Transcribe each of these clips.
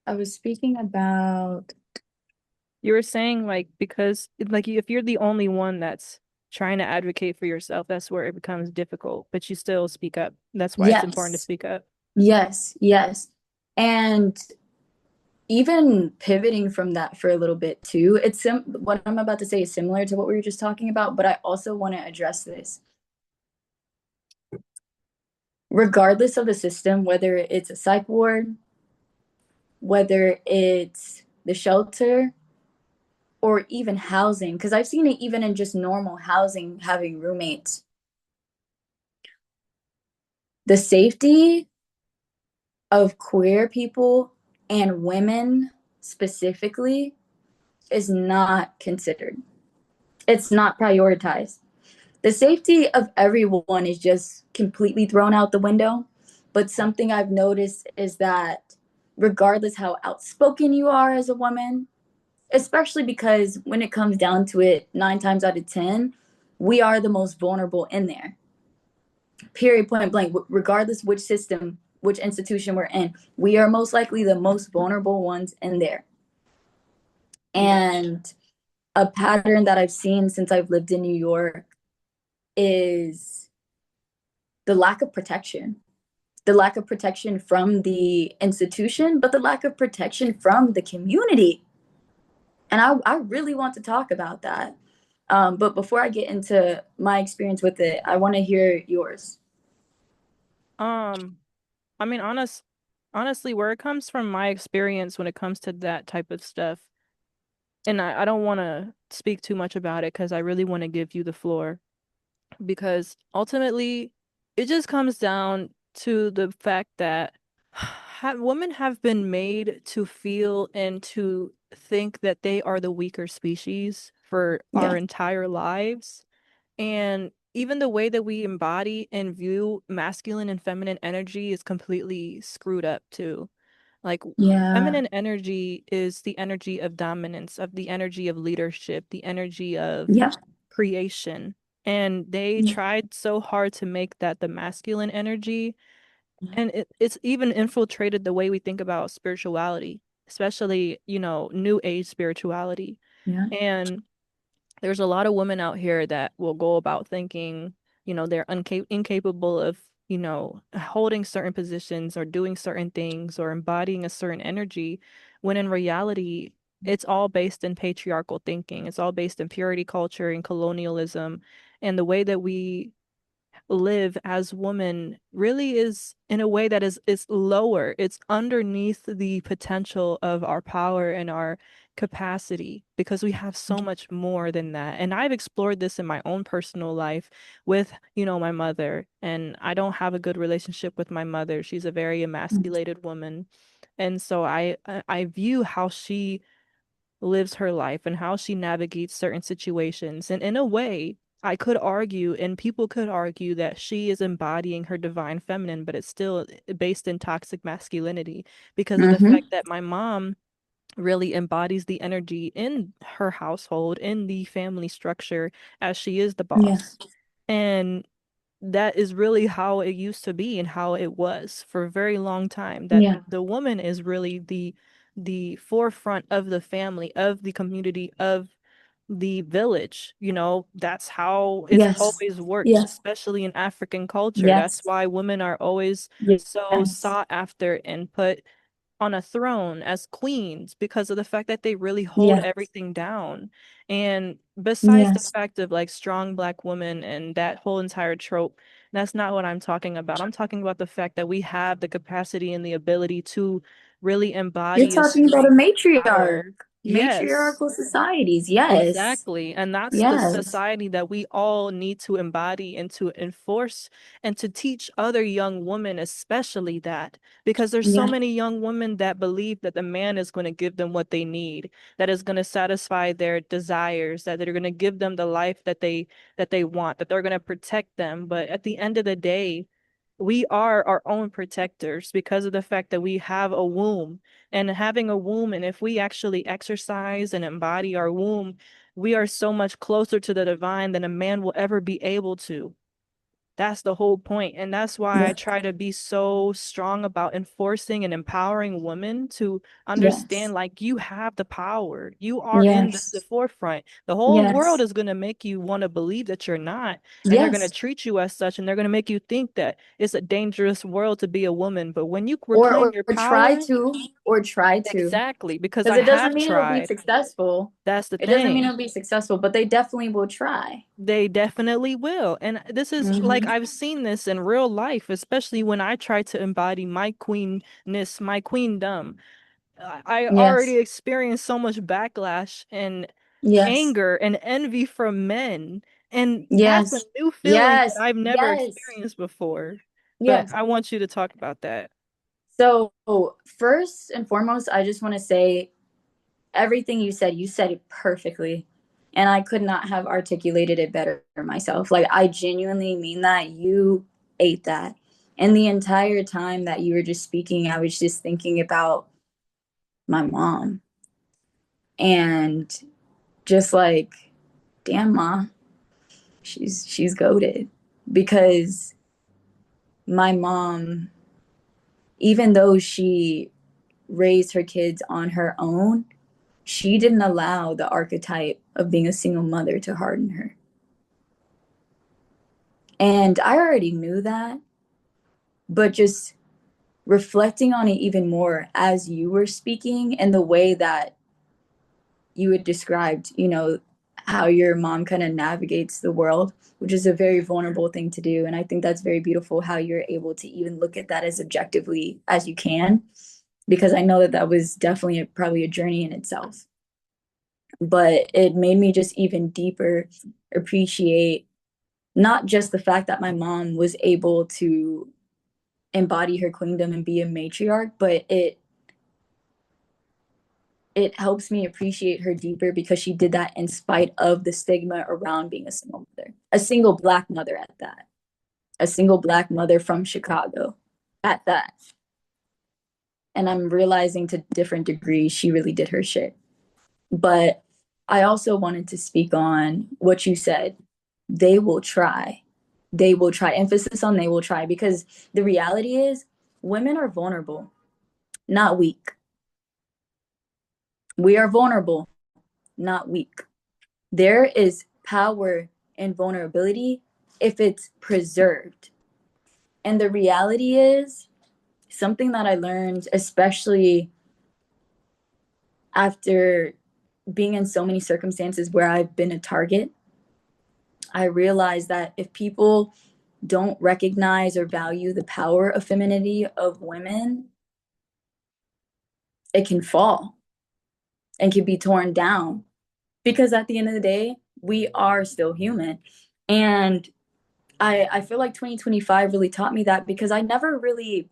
I was speaking about, You were saying like because like if you're the only one that's trying to advocate for yourself, that's where it becomes difficult, but you still speak up. That's why it's important to yes, speak up. yes, yes. And even pivoting from that for a little bit too, what I'm about to say is similar to what we were just talking about, but I also want to address this. Regardless of the system, whether it's a psych ward, whether it's the shelter, or even housing, because I've seen it even in just normal housing, having roommates. The safety of queer people and women specifically is not considered. It's not prioritized. The safety of everyone is just completely thrown out the window. But something I've noticed is that regardless how outspoken you are as a woman, especially because when it comes down to it, 9 times out of 10, we are the most vulnerable in there. Period, point blank. Regardless which system, which institution we're in, we are most likely the most vulnerable ones in there. Yeah. And a pattern that I've seen since I've lived in New York is the lack of protection. The lack of protection from the institution, but the lack of protection from the community. And I really want to talk about that. But before I get into my experience with it, I want to hear yours. Um, I mean, honestly, where it comes from my experience when it comes to that type of stuff, and I don't want to speak too much about it because I really want to give you the floor because ultimately it just comes down to the fact that women have been made to feel and to think that they are the weaker species for our Yeah. entire lives. And even the way that we embody and view masculine and feminine energy is completely screwed up too. Like Yeah. feminine energy is the energy of dominance, of the energy of leadership, the energy of Yeah. creation. And they Yeah. tried so hard to make that the masculine energy. And it's even infiltrated the way we think about spirituality, especially, new age spirituality. Yeah. And there's a lot of women out here that will go about thinking, they're incapable of, holding certain positions or doing certain things or embodying a certain energy, when in reality, it's all based in patriarchal thinking. It's all based in purity culture and colonialism. And the way that we live as women really is in a way that is lower. It's underneath the potential of our power and our capacity because we have so much more than that. And I've explored this in my own personal life with, my mother, and I don't have a good relationship with my mother. She's a very emasculated woman. And so I view how she lives her life and how she navigates certain situations. And in a way, I could argue, and people could argue, that she is embodying her divine feminine, but it's still based in toxic masculinity because of the Mm-hmm. fact that my mom really embodies the energy in her household, in the family structure, as she is the Yeah. boss. And that is really how it used to be and how it was for a very long time, that Yeah. the woman is really the forefront of the family, of the community, of the village. That's how it's Yes. always worked, Yes. especially in African culture. That's Yes. why women are always so Yes. sought after and put on a throne as queens because of the fact that they really hold Yeah. everything down. And besides the Yes. fact of like strong black women and that whole entire trope, that's not what I'm talking about. I'm talking about the fact that we have the capacity and the ability to really You're embody a talking about a strong matriarch, power. Yes. matriarchal societies. Yes. Exactly. And that's the Yes. society that we all need to embody and to enforce and to teach other young women, especially that, because there's so Yeah. many young women that believe that the man is going to give them what they need, that is going to satisfy their desires, that they're going to give them the life that they want, that they're going to protect them. But at the end of the day, we are our own protectors because of the fact that we have a womb, and having a womb, and if we actually exercise and embody our womb, we are so much closer to the divine than a man will ever be able to. That's the whole point. And that's why I Yeah. try to be so strong about enforcing and empowering women to Yes. understand like you have the power. You are in the Yes. forefront. The whole world Yes. is going to make you want to believe that you're not. And they're going to Yes. treat you as such. And they're going to make you think that it's a dangerous world to be a woman. But when you Or, reclaim or your or try power, to, or try to, exactly, because because I it doesn't have mean it'll be tried. successful. That's the It doesn't mean thing. it'll be successful, but they definitely will try. They definitely will. And this is like Hmm. I've seen this in real life, especially when I try to embody my queenness, my queendom. I already Yes. experienced so much backlash and Yes. anger and envy from men. And that's a Yes. new feeling that Yes. I've never Yes. experienced before. But Yes. I want you to talk about that. So, first and foremost, I just want to say everything you said it perfectly. And I could not have articulated it better myself. Like, I genuinely mean that. You ate that. And the entire time that you were just speaking, I was just thinking about my mom and just like, damn, ma, she's goated. Because my mom, even though she raised her kids on her own, she didn't allow the archetype of being a single mother to harden her. And I already knew that, but just reflecting on it even more as you were speaking and the way that you had described, how your mom kind of navigates the world, which is a very vulnerable thing to do. And I think that's very beautiful how you're able to even look at that as objectively as you can, because I know that that was definitely probably a journey in itself. But it made me just even deeper appreciate not just the fact that my mom was able to embody her queendom and be a matriarch, but it helps me appreciate her deeper because she did that in spite of the stigma around being a single mother, a single black mother at that, a single black mother from Chicago at that. And I'm realizing to different degrees she really did her shit. But I also wanted to speak on what you said. They will try. They will try. Emphasis on they will try, because the reality is women are vulnerable, not weak. We are vulnerable, not weak. There is power in vulnerability if it's preserved. And the reality is something that I learned, especially after being in so many circumstances where I've been a target. I realized that if people don't recognize or value the power of femininity of women, it can fall and can be torn down, because at the end of the day, we are still human. And I feel like 2025 really taught me that, because I never really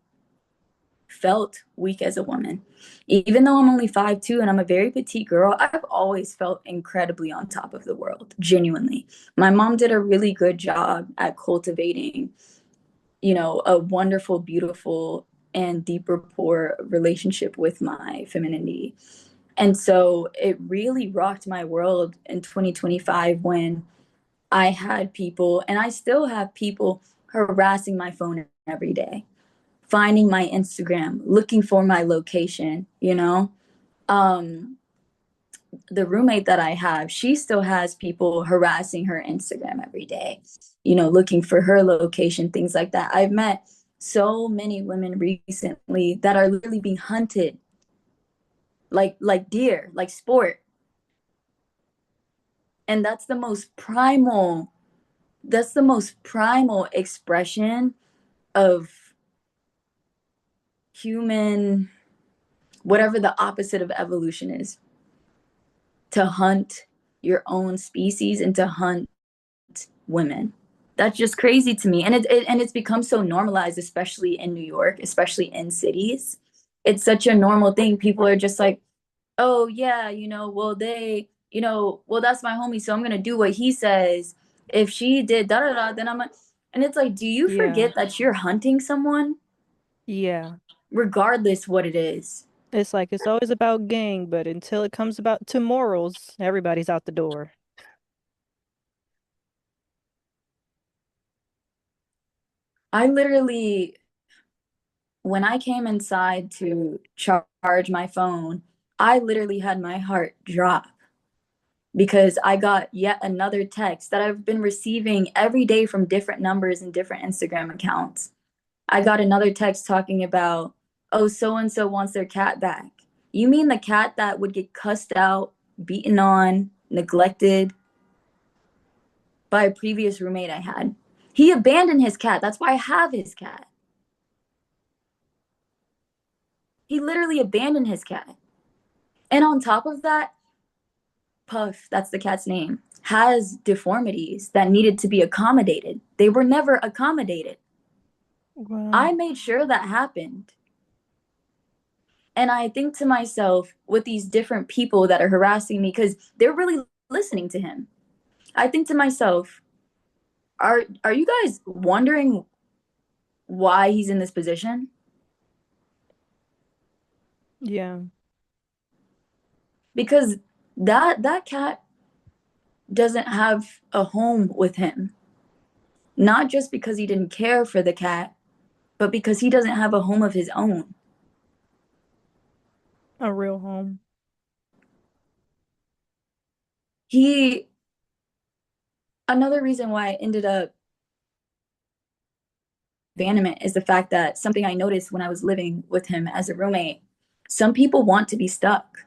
felt weak as a woman. Even though I'm only 5'2" and I'm a very petite girl, I've always felt incredibly on top of the world, genuinely. My mom did a really good job at cultivating, a wonderful, beautiful, and deep rapport relationship with my femininity. And so it really rocked my world in 2025 when I had people, and I still have people, harassing my phone every day, finding my Instagram, looking for my location. Um, the roommate that I have, she still has people harassing her Instagram every day, looking for her location, things like that. I've met so many women recently that are literally being hunted like deer, like sport. And that's the most primal expression of human, whatever the opposite of evolution is, to hunt your own species and to hunt women. That's just crazy to me. And it's become so normalized, especially in New York, especially in cities. It's such a normal thing. People are just like, oh yeah, well well, that's my homie, so I'm gonna do what he says. If she did da da da, then and it's like, do you Yeah. forget that you're hunting someone, Yeah. regardless what it is? It's like it's always about gang, but until it comes about to morals, everybody's out the door. I literally, when I came inside to charge my phone, I literally had my heart drop because I got yet another text that I've been receiving every day from different numbers and different Instagram accounts. I got another text talking about, oh, so and so wants their cat back. You mean the cat that would get cussed out, beaten on, neglected by a previous roommate I had? He abandoned his cat. That's why I have his cat. He literally abandoned his cat. And on top of that, Puff, that's the cat's name, has deformities that needed to be accommodated. They were never accommodated. Wow. I made sure that happened. And I think to myself, with these different people that are harassing me, because they're really listening to him, I think to myself, are you guys wondering why he's in this position? Yeah. Because that cat doesn't have a home with him. Not just because he didn't care for the cat, but because he doesn't have a home of his own. A real home. He Another reason why I ended up abandonment is the fact that something I noticed when I was living with him as a roommate. Some people want to be stuck.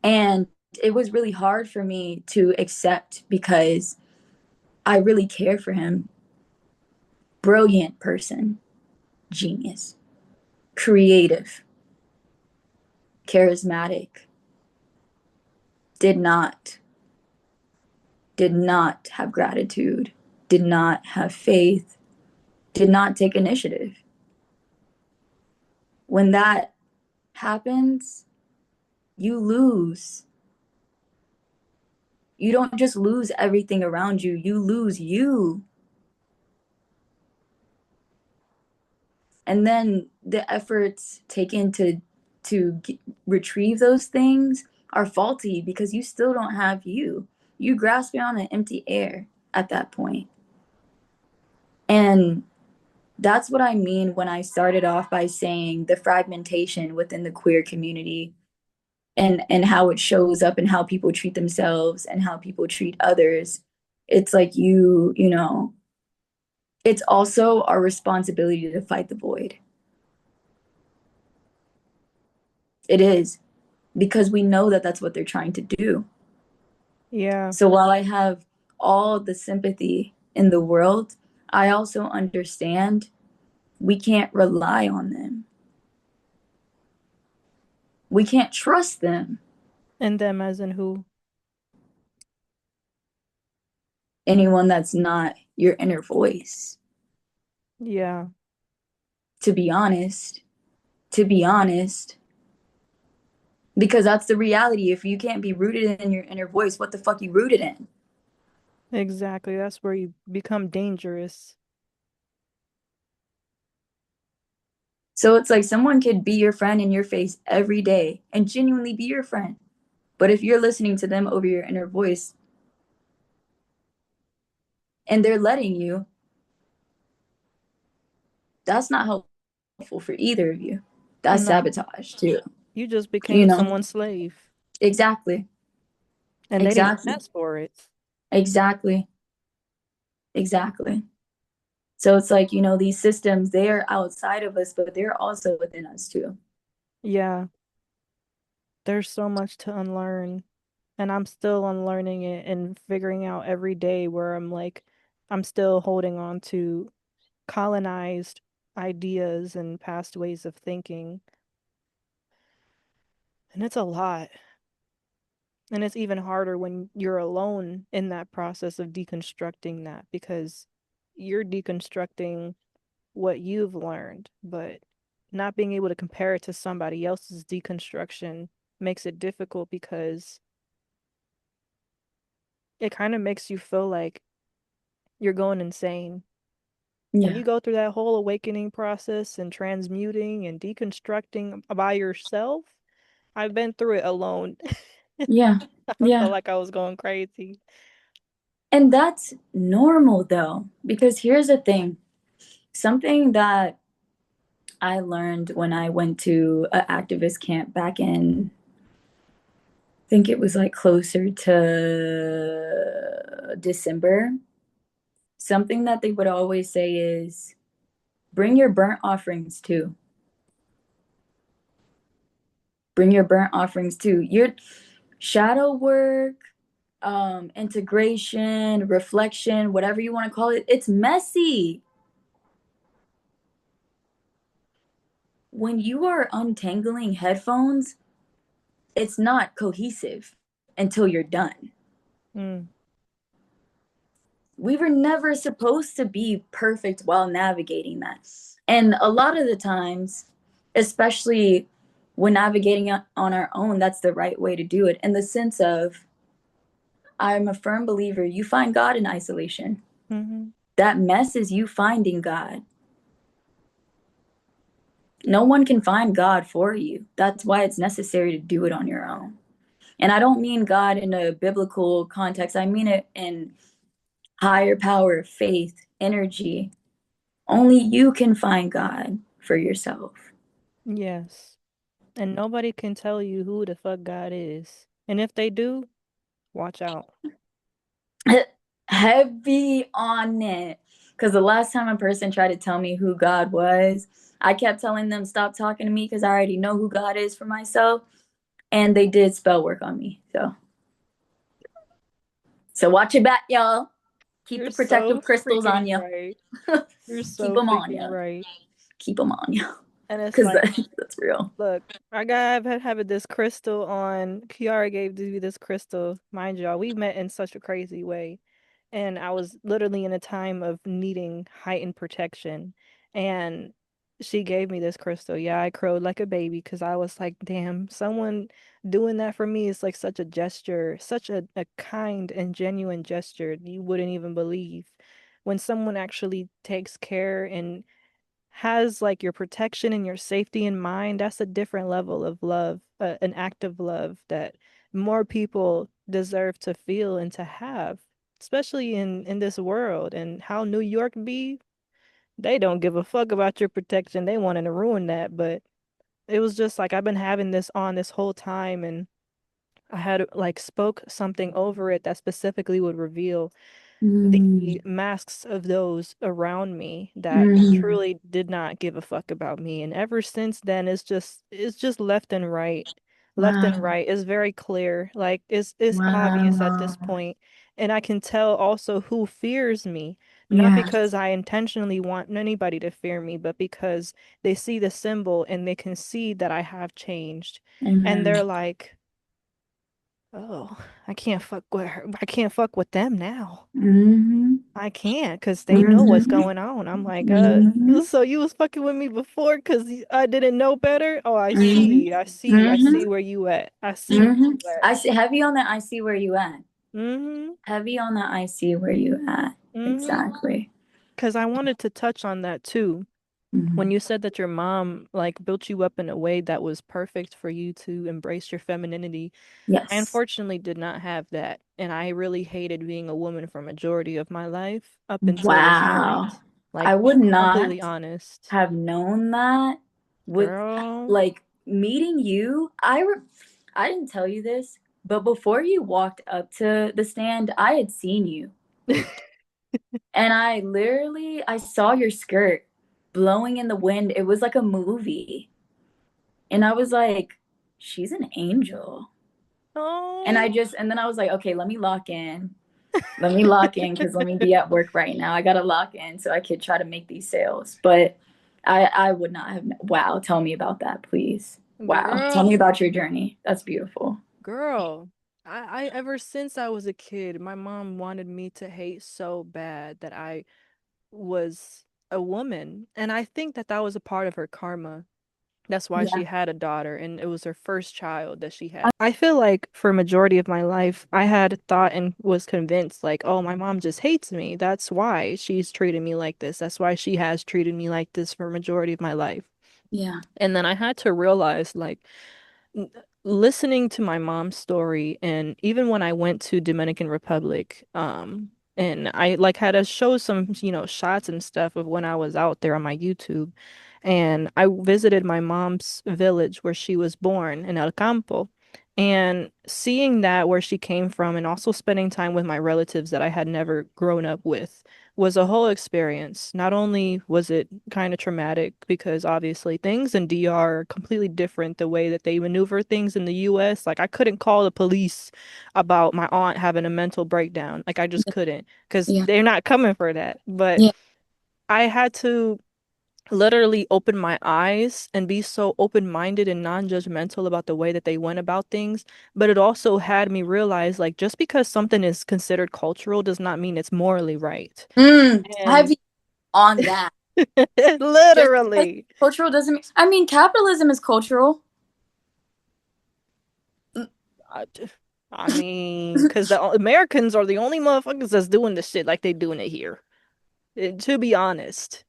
And it was really hard for me to accept because I really cared for him. Brilliant person, genius, creative, charismatic, did not, did not have gratitude, did not have faith, did not take initiative. When that happens, you lose. You don't just lose everything around you, you lose you. And then the efforts taken to retrieve those things are faulty because you still don't have you. You grasping on an empty air at that point. And that's what I mean when I started off by saying the fragmentation within the queer community and how it shows up and how people treat themselves and how people treat others. It's like you know, it's also our responsibility to fight the void. It is because we know that that's what they're trying to do. Yeah. So while I have all the sympathy in the world, I also understand we can't rely on them. We can't trust them. And them as in who? Anyone that's not your inner voice, Yeah. to be honest, to be honest, because that's the reality. If you can't be rooted in your inner voice, what the fuck you rooted in? Exactly. That's where you become dangerous. So it's like someone could be your friend in your face every day and genuinely be your friend. But if you're listening to them over your inner voice and they're letting you, that's not helpful for either of you. That's No. sabotage too, You just you became know? someone's slave. Exactly. And they didn't Exactly. ask for it. Exactly. Exactly. So it's like, these systems, they're outside of us, but they're also within us too. Yeah. There's so much to unlearn. And I'm still unlearning it and figuring out every day where I'm like, I'm still holding on to colonized ideas and past ways of thinking. And it's a lot. And it's even harder when you're alone in that process of deconstructing that because you're deconstructing what you've learned, but not being able to compare it to somebody else's deconstruction makes it difficult because it kind of makes you feel like you're going insane. When Yeah. you go through that whole awakening process and transmuting and deconstructing by yourself, I've been through it alone. Yeah. I felt Yeah. like I was going crazy. And that's normal though, because here's the thing. Something that I learned when I went to an activist camp back in, I think it was like closer to December. Something that they would always say is bring your burnt offerings too. Bring your burnt offerings too. Your shadow work, integration, reflection, whatever you want to call it, it's messy. When you are untangling headphones, it's not cohesive until you're done. Mm, We were never supposed to be perfect while navigating that. And a lot of the times, especially when navigating on our own, that's the right way to do it in the sense of I'm a firm believer you find God in isolation. hmm. That mess is you finding God. No one can find God for you. That's why it's necessary to do it on your own. And I don't mean God in a biblical context, I mean it in higher power, faith, energy. Only you can find God for yourself. Yes. And nobody can tell you who the fuck God is. And if they do, watch out. Heavy on it. Because the last time a person tried to tell me who God was, I kept telling them, stop talking to me because I already know who God is for myself. And they did spell work on me. So watch your back, y'all. Keep You're the so protective crystals freaking on you. right. You're Keep so them on freaking you. right. Keep them on you. And it's Because like, that's real. look, I got I've having this crystal on. Kiara gave me this crystal. Mind y'all, we met in such a crazy way. And I was literally in a time of needing heightened protection. And she gave me this crystal. Yeah, I crowed like a baby because I was like, damn, someone doing that for me is like such a gesture, such a kind and genuine gesture you wouldn't even believe. When someone actually takes care and has like your protection and your safety in mind, that's a different level of love, an act of love that more people deserve to feel and to have, especially in this world and how New York be. They don't give a fuck about your protection. They wanted to ruin that, but it was just like I've been having this on this whole time and I had like spoke something over it that specifically would reveal Mm, the masks of those around me that mm, truly did not give a fuck about me. And ever since then, it's just left and right. Left and wow. right is very clear. Like it's obvious at this Wow. point. And I can tell also who fears me, not Yeah. because I intentionally want anybody to fear me, but because they see the symbol and they can see that I have changed. And Amen. they're like, oh, I can't fuck with her. I can't fuck with them now. Mm-hmm. I can't because they know what's Mm-hmm. going on. I'm like, Mm-hmm. so you was fucking with me before because I didn't know better? Oh, I see. I Mm-hmm. see. I Mm-hmm. see where you at. I see where Mm-hmm. you at. I see heavy on that. I see where you at. Mm-hmm. Heavy on that. I see where you at. Mm-hmm. Exactly. Because I wanted to touch on that too. When Mm-hmm. you said that your mom like built you up in a way that was perfect for you to embrace your femininity, I Yes. unfortunately did not have that. And I really hated being a woman for majority of my life up until this Wow. point. Like, I would completely not honest. have known that with Girl. like meeting you. I didn't tell you this, but before you walked up to the stand, I had seen you. And I saw your skirt blowing in the wind. It was like a movie. And I was like, she's an angel. Oh. And then I was like, okay, let me lock in. Let me lock in because let me be at work right now. I gotta lock in so I could try to make these sales. But I would not have. Wow, tell me about that, please. Wow, tell Girl, me about your journey. That's beautiful. girl. I ever since I was a kid, my mom wanted me to hate so bad that I was a woman. And I think that that was a part of her karma. That's why she Yeah, had a daughter, and it was her first child that she had. I feel like for a majority of my life, I had thought and was convinced, like, oh, my mom just hates me. That's why she's treated me like this. That's why she has treated me like this for a majority of my life. yeah, And then I had to realize, like, n- listening to my mom's story, and even when I went to Dominican Republic, And I like had to show some, shots and stuff of when I was out there on my YouTube. And I visited my mom's village where she was born in El Campo. And seeing that where she came from and also spending time with my relatives that I had never grown up with was a whole experience. Not only was it kind of traumatic because obviously things in DR are completely different the way that they maneuver things in the US. Like I couldn't call the police about my aunt having a mental breakdown. Like I just couldn't because Yeah. they're not coming for that. But Yeah. I had to literally open my eyes and be so open-minded and non-judgmental about the way that they went about things. But it also had me realize like just because something is considered cultural does not mean it's morally right. I have And you on that. Just because literally, cultural doesn't mean, I mean, capitalism is cultural. I, I mean, because the Americans are the only motherfuckers that's doing this shit like they doing it here. To be honest,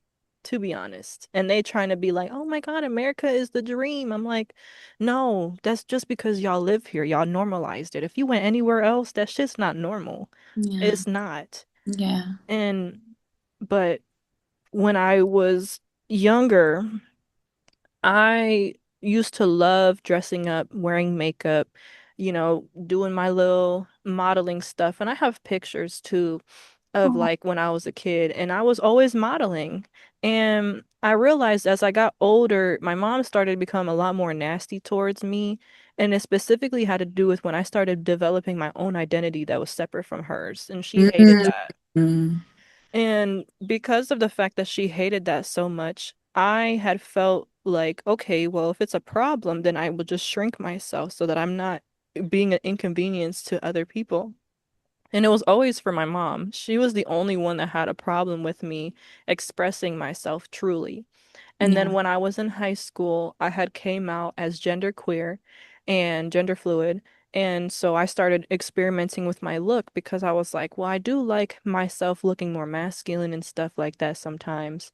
to be honest. And they trying to be like, oh my God, America is the dream. I'm like, no, that's just because y'all live here. Y'all normalized it. If you went anywhere else, that shit's not normal. Yeah. It's not. Yeah. And, but when I was younger, I used to love dressing up, wearing makeup, doing my little modeling stuff. And I have pictures too of Oh. like when I was a kid, and I was always modeling. And I realized as I got older, my mom started to become a lot more nasty towards me. And it specifically had to do with when I started developing my own identity that was separate from hers. And she hated that. Mm. And because of the fact that she hated that so much, I had felt like, okay, well, if it's a problem, then I will just shrink myself so that I'm not being an inconvenience to other people. And it was always for my mom. She was the only one that had a problem with me expressing myself truly. And then Yeah. when I was in high school, I had came out as genderqueer and gender fluid. And so I started experimenting with my look because I was like, well, I do like myself looking more masculine and stuff like that sometimes.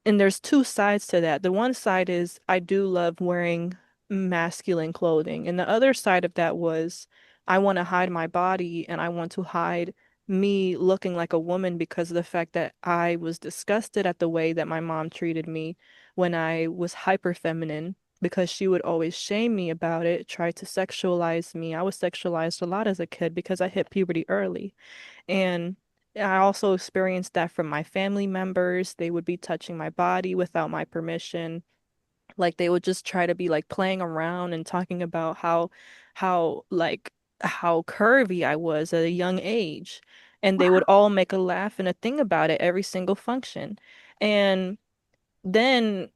And there's two sides to that. The one side is I do love wearing masculine clothing. And the other side of that was I want to hide my body and I want to hide me looking like a woman because of the fact that I was disgusted at the way that my mom treated me when I was hyper feminine because she would always shame me about it, try to sexualize me. I was sexualized a lot as a kid because I hit puberty early. And I also experienced that from my family members. They would be touching my body without my permission. Like they would just try to be like playing around and talking about how how curvy I was at a young age. And they would Wow. all make a laugh and a thing about it every single function. And then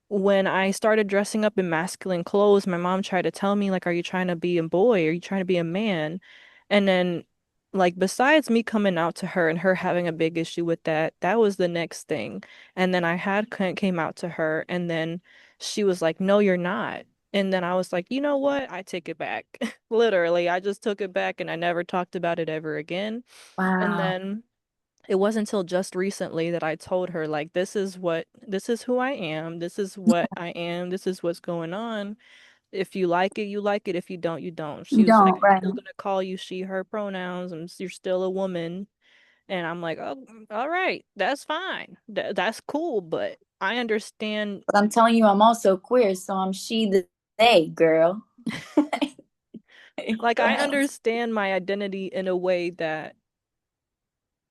when I started dressing up in masculine clothes, my mom tried to tell me, like, are you trying to be a boy? Are you trying to be a man? And then, like, besides me coming out to her and her having a big issue with that, that was the next thing. And then I had came out to her, and then she was like, no, you're not. And then I was like, you know what? I take it back. Literally, I just took it back and I never talked about it ever again. And Wow. then it wasn't until just recently that I told her, like, this is who I am. This is what I am. This is what's going on. If you like it, you like it. If you don't, you don't. She You was like, don't, I'm right? still gonna call you she, her pronouns, and you're still a woman. And I'm like, oh, all right, that's fine. That's cool, but I understand. But I'm telling you, I'm also queer, so I'm she, they, girl. Like, Go I ahead. understand my identity in a way that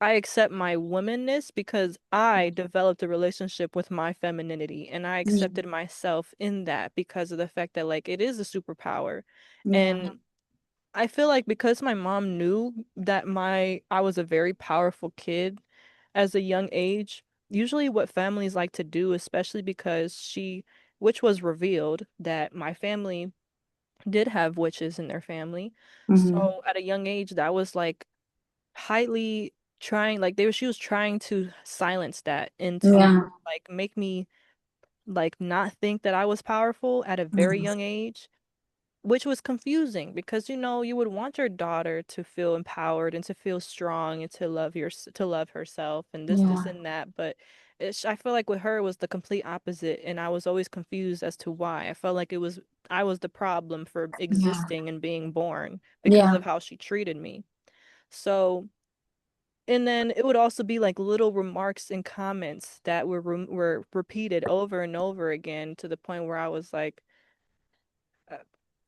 I accept my womanness because I developed a relationship with my femininity and I Yeah. accepted myself in that because of the fact that like it is a superpower. Yeah. And I feel like because my mom knew that my I was a very powerful kid as a young age, usually what families like to do, especially because which was revealed that my family did have witches in their family. Hmm. So at a young age, that was like highly trying like she was trying to silence that and to Yeah. like make me like not think that I was powerful at a very Mhm. young age, which was confusing because you would want your daughter to feel empowered and to feel strong and to love herself and this Yeah. and that, but I feel like with her it was the complete opposite and I was always confused as to why. I felt like I was the problem for Yeah. existing and being born because Yeah. of how she treated me. So And then it would also be like little remarks and comments that were repeated over and over again to the point where I was like, uh,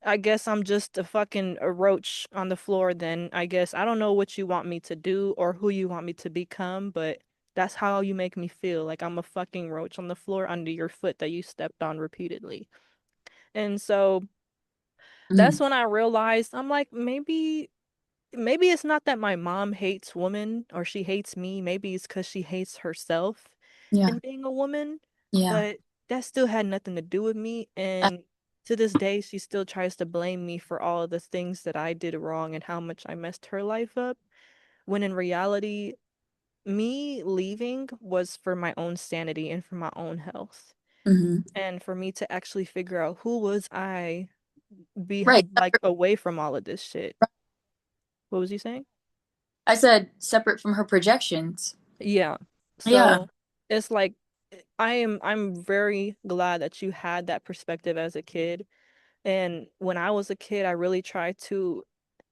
I guess I'm just a fucking a roach on the floor then. I guess I don't know what you want me to do or who you want me to become, but that's how you make me feel. Like I'm a fucking roach on the floor under your foot that you stepped on repeatedly. And so that's Mm, when I realized I'm like, maybe it's not that my mom hates women or she hates me. Maybe it's because she hates herself yeah, in being a woman, yeah. but that still had nothing to do with me. I, And to this day, she still tries to blame me for all of the things that I did wrong and how much I messed her life up. When in reality, me leaving was for my own sanity and for my own health. mhm. And for me to actually figure out who was I be Right. like away from all of this shit. What was you saying? I said separate from her projections. Yeah. Yeah, So it's like I'm very glad that you had that perspective as a kid. And when I was a kid, I really tried to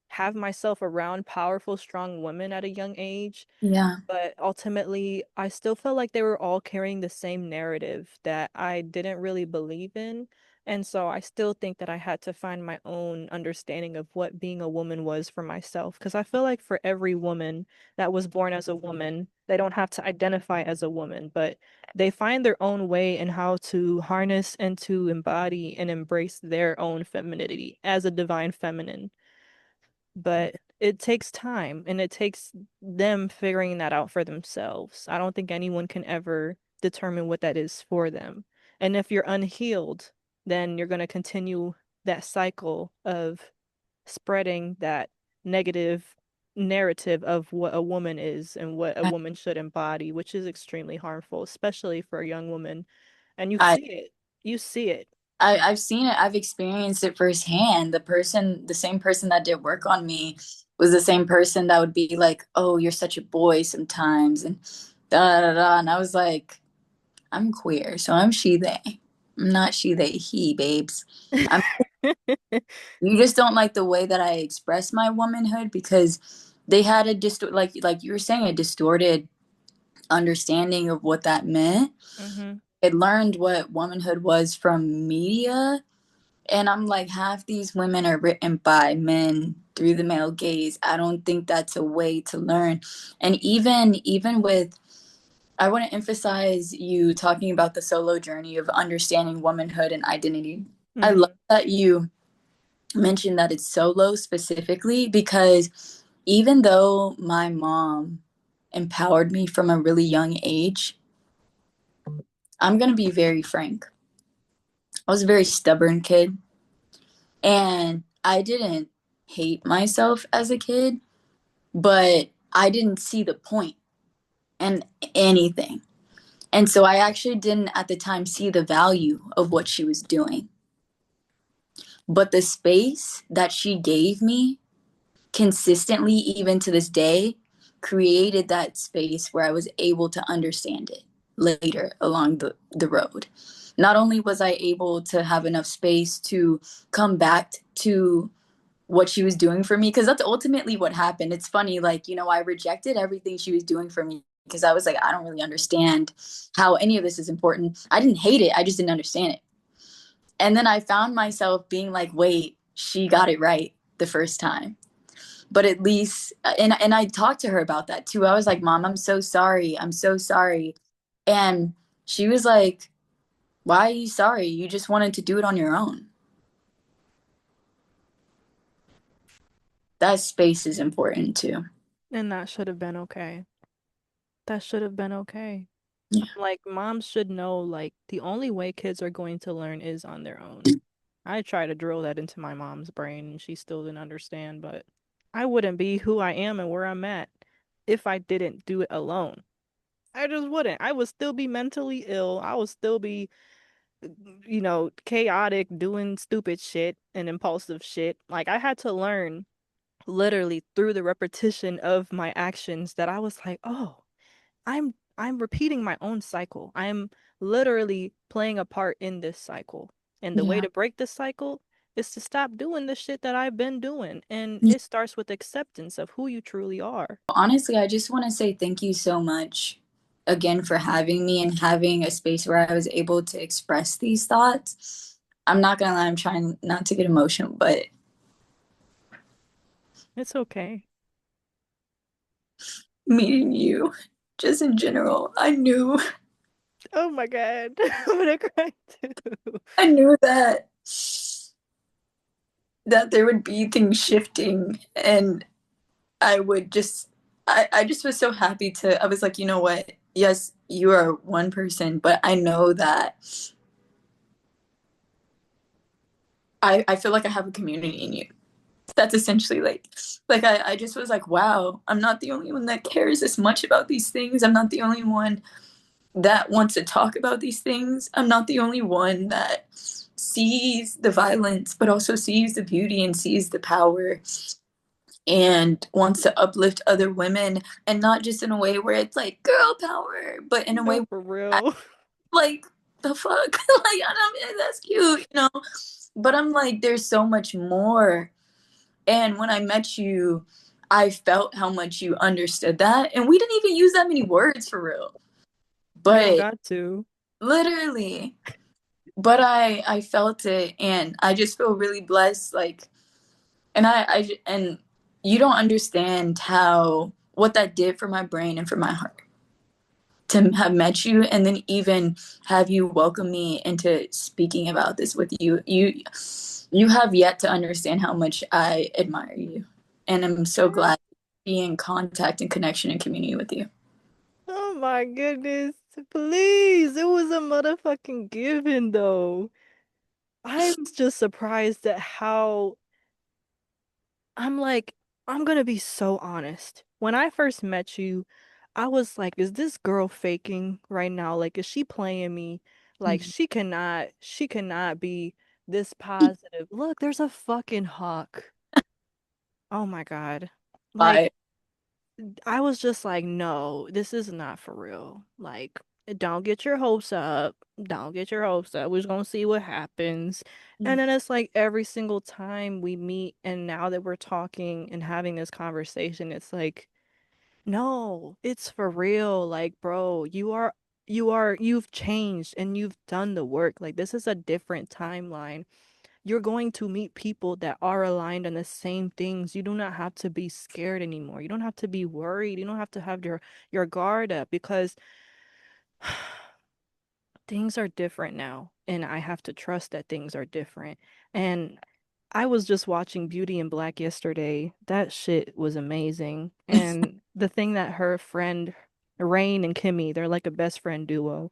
have myself around powerful, strong women at a young age. yeah. But ultimately, I still felt like they were all carrying the same narrative that I didn't really believe in. And so I still think that I had to find my own understanding of what being a woman was for myself. Because I feel like for every woman that was born as a woman, they don't have to identify as a woman, but they find their own way in how to harness and to embody and embrace their own femininity as a divine feminine. But it takes time and it takes them figuring that out for themselves. I don't think anyone can ever determine what that is for them. And if you're unhealed, then you're going to continue that cycle of spreading that negative narrative of what a woman is and what a I, woman should embody, which is extremely harmful, especially for a young woman. And you I see it. You see it. I've seen it. I've experienced it firsthand. The same person that did work on me was the same person that would be like, "Oh, you're such a boy sometimes," and da da da. And I was like, "I'm queer, so I'm she they. I'm not she they he, babes. I'm. You just don't like the way that I express my womanhood because they had a like you were saying, a distorted understanding of what that meant. Hmm. I learned what womanhood was from media. And I'm like, half these women are written by men through the male gaze. I don't think that's a way to learn. And even with, I want to emphasize you talking about the solo journey of understanding womanhood and identity. I love Hmm. that you mentioned that it's solo specifically because even though my mom empowered me from a really young age, I'm going to be very frank. I was a very stubborn kid. And I didn't hate myself as a kid, but I didn't see the point in anything. And so I actually didn't at the time see the value of what she was doing. But the space that she gave me consistently, even to this day, created that space where I was able to understand it later along the road. Not only was I able to have enough space to come back to what she was doing for me, because that's ultimately what happened. It's funny, like, I rejected everything she was doing for me because I was like, I don't really understand how any of this is important. I didn't hate it, I just didn't understand it. And then I found myself being like, wait, she got it right the first time. But at least, and I talked to her about that too. I was like, Mom, I'm so sorry, I'm so sorry. And she was like, why are you sorry? You just wanted to do it on your own. That space is important too. And that should have been okay. That should have been okay. Yeah. Like, moms should know, like, the only way kids are going to learn is on their own. I tried to drill that into my mom's brain and she still didn't understand, but I wouldn't be who I am and where I'm at if I didn't do it alone. I just wouldn't. I would still be mentally ill. I would still be, chaotic, doing stupid shit and impulsive shit. Like, I had to learn literally through the repetition of my actions that I was like, oh, I'm repeating my own cycle. I'm literally playing a part in this cycle. And the way Yeah. to break this cycle is to stop doing the shit that I've been doing. And it starts with acceptance of who you truly are. Honestly, I just want to say thank you so much again for having me and having a space where I was able to express these thoughts. I'm not gonna lie, I'm trying not to get emotional, but It's okay. meeting you, just in general, Oh my God. I'm gonna cry too. I knew that there would be things shifting and I would just I just was so happy to I was like, you know what? Yes, you are one person, but I know that I feel like I have a community in you. That's essentially like I just was like, wow, I'm not the only one that cares this much about these things. I'm not the only one that wants to talk about these things. I'm not the only one that sees the violence, but also sees the beauty and sees the power and wants to uplift other women, and not just in a way where it's like girl power, but in a way No, for I, real. like the fuck like that's cute, you know, but I'm like there's so much more. And when I met you, I felt how much you understood that, and we didn't even use that many words for real, You don't but got to. literally, but I felt it, and I just feel really blessed, like, and and you don't understand how what that did for my brain and for my heart to have met you, and then even have you welcome me into speaking about this with you. You have yet to understand how much I admire you, and I'm so glad to be in contact and connection and community with you. Oh my goodness. Please. It was a motherfucking given though. I'm just surprised at how I'm like, I'm gonna be so honest. When I first met you, I was like, is this girl faking right now? Like, is she playing me? Like, Mhm. she cannot be this positive. Look, there's a fucking hawk. Oh my God. Like, Bye. I was just like, no, this is not for real. Like, don't get your hopes up. Don't get your hopes up. We're just gonna see what happens. And then it's like every single time we meet, and now that we're talking and having this conversation, it's like, no, it's for real. Like, bro, you've changed and you've done the work. Like, this is a different timeline. You're going to meet people that are aligned on the same things. You do not have to be scared anymore. You don't have to be worried. You don't have to have your guard up because things are different now, and I have to trust that things are different. And I was just watching Beauty in Black yesterday. That shit was amazing. And the thing that her friend Rain and Kimmy, they're like a best friend duo.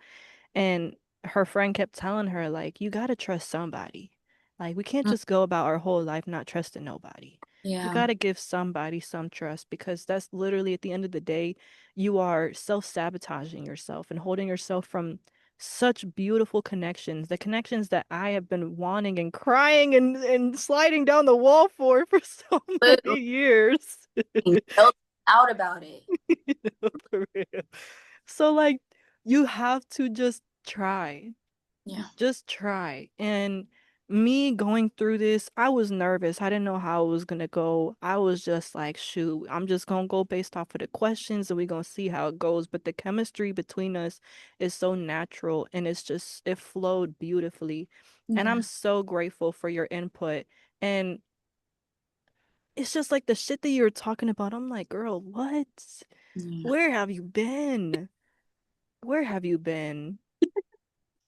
And her friend kept telling her, like, you gotta trust somebody. Like, we can't just go about our whole life not trusting nobody. You Yeah. gotta give somebody some trust because that's literally at the end of the day, you are self-sabotaging yourself and holding yourself from such beautiful connections, the connections that I have been wanting and crying and sliding down the wall for so Literally many years. yelled out about it. For real. So, like, you have to Yeah. just try. And me going through this, I was nervous. I didn't know how it was gonna go. I was just like, shoot, I'm just gonna go based off of the questions and we're gonna see how it goes. But the chemistry between us is so natural and it flowed beautifully. And I'm Yeah. so grateful for your input. And it's just like the shit that you're talking about. I'm like, girl, what? Yeah. Where have you been? Where have you been?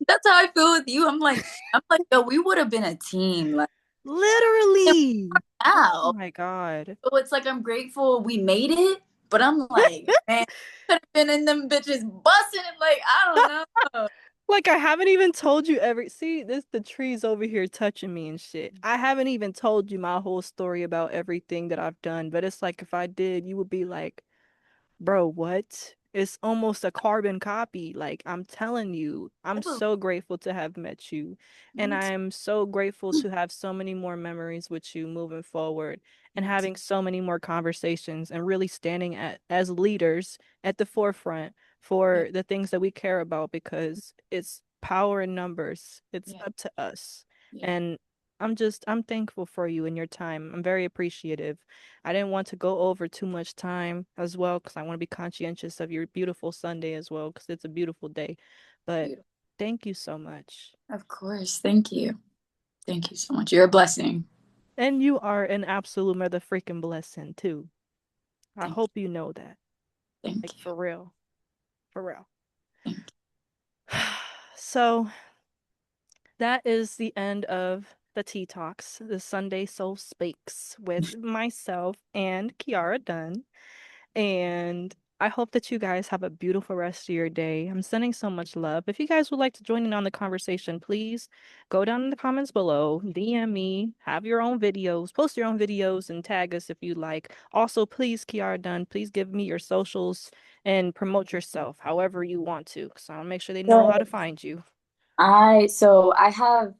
That's how I feel with you. I'm like, yo, we would have been a team. Like Literally. Oh now. my God. So it's like I'm grateful we made it, but I'm like, man, could have been in them bitches busting it. Like, I don't know. Like I haven't even told you every see this the trees over here touching me and shit. I haven't even told you my whole story about everything that I've done, but it's like if I did, you would be like, bro, what? It's almost a carbon copy. Like, I'm telling you, I'm Oh, so grateful to have met you. And me I too. am so grateful to have so many more memories with you moving forward and Me too. having so many more conversations and really standing as leaders at the forefront Yeah. for the things that we care about because it's power in numbers. It's Yeah. up to us. Yeah. And I'm thankful for you and your time. I'm very appreciative. I didn't want to go over too much time as well because I want to be conscientious of your beautiful Sunday as well because it's a beautiful day. But Beautiful. thank you so much. Of course. Thank you. Thank you so much. You're a blessing. And you are an absolute mother freaking blessing too. I Thank you. hope you know that. Thank Like you. for real. For real. Thank you. So that is the end of the Tea Talks, the Sunday Soul Speaks with myself and Kiarra Dunn. And I hope that you guys have a beautiful rest of your day. I'm sending so much love. If you guys would like to join in on the conversation, please go down in the comments below, DM me, have your own videos, post your own videos, and tag us if you like. Also, please, Kiara Dunn, please give me your socials and promote yourself however you want to, because I'll make sure they know how to So find you. I have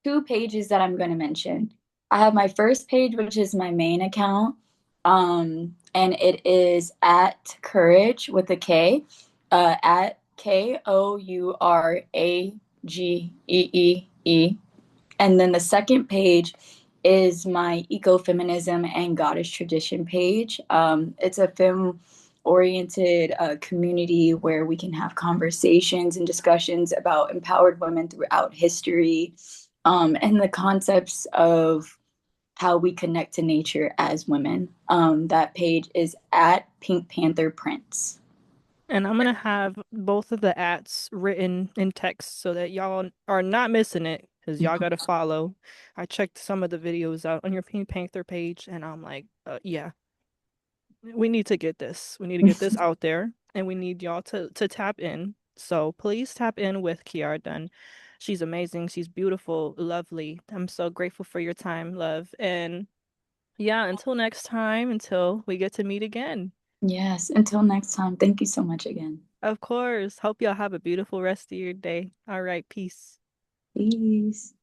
two pages that I'm going to mention. I have my first page, which is my main account, and it is at Courage with a K, at KOURAGEEE. And then the second page is my ecofeminism and goddess tradition page. It's a femme oriented community where we can have conversations and discussions about empowered women throughout history, and the concepts of how we connect to nature as women. That page is at Pink Panther Prints. And I'm gonna have both of the ads written in text so that y'all are not missing it because y'all gotta follow. I checked some of the videos out on your Pink Panther page and I'm like, yeah, we need to get this. We need to get this out there and we need y'all to tap in. So please tap in with Kiara Dunn. She's amazing. She's beautiful, lovely. I'm so grateful for your time, love. And yeah, until next time, until we get to meet again. Yes, until next time, thank you so much again. Of course. Hope y'all have a beautiful rest of your day. All right, peace. Peace.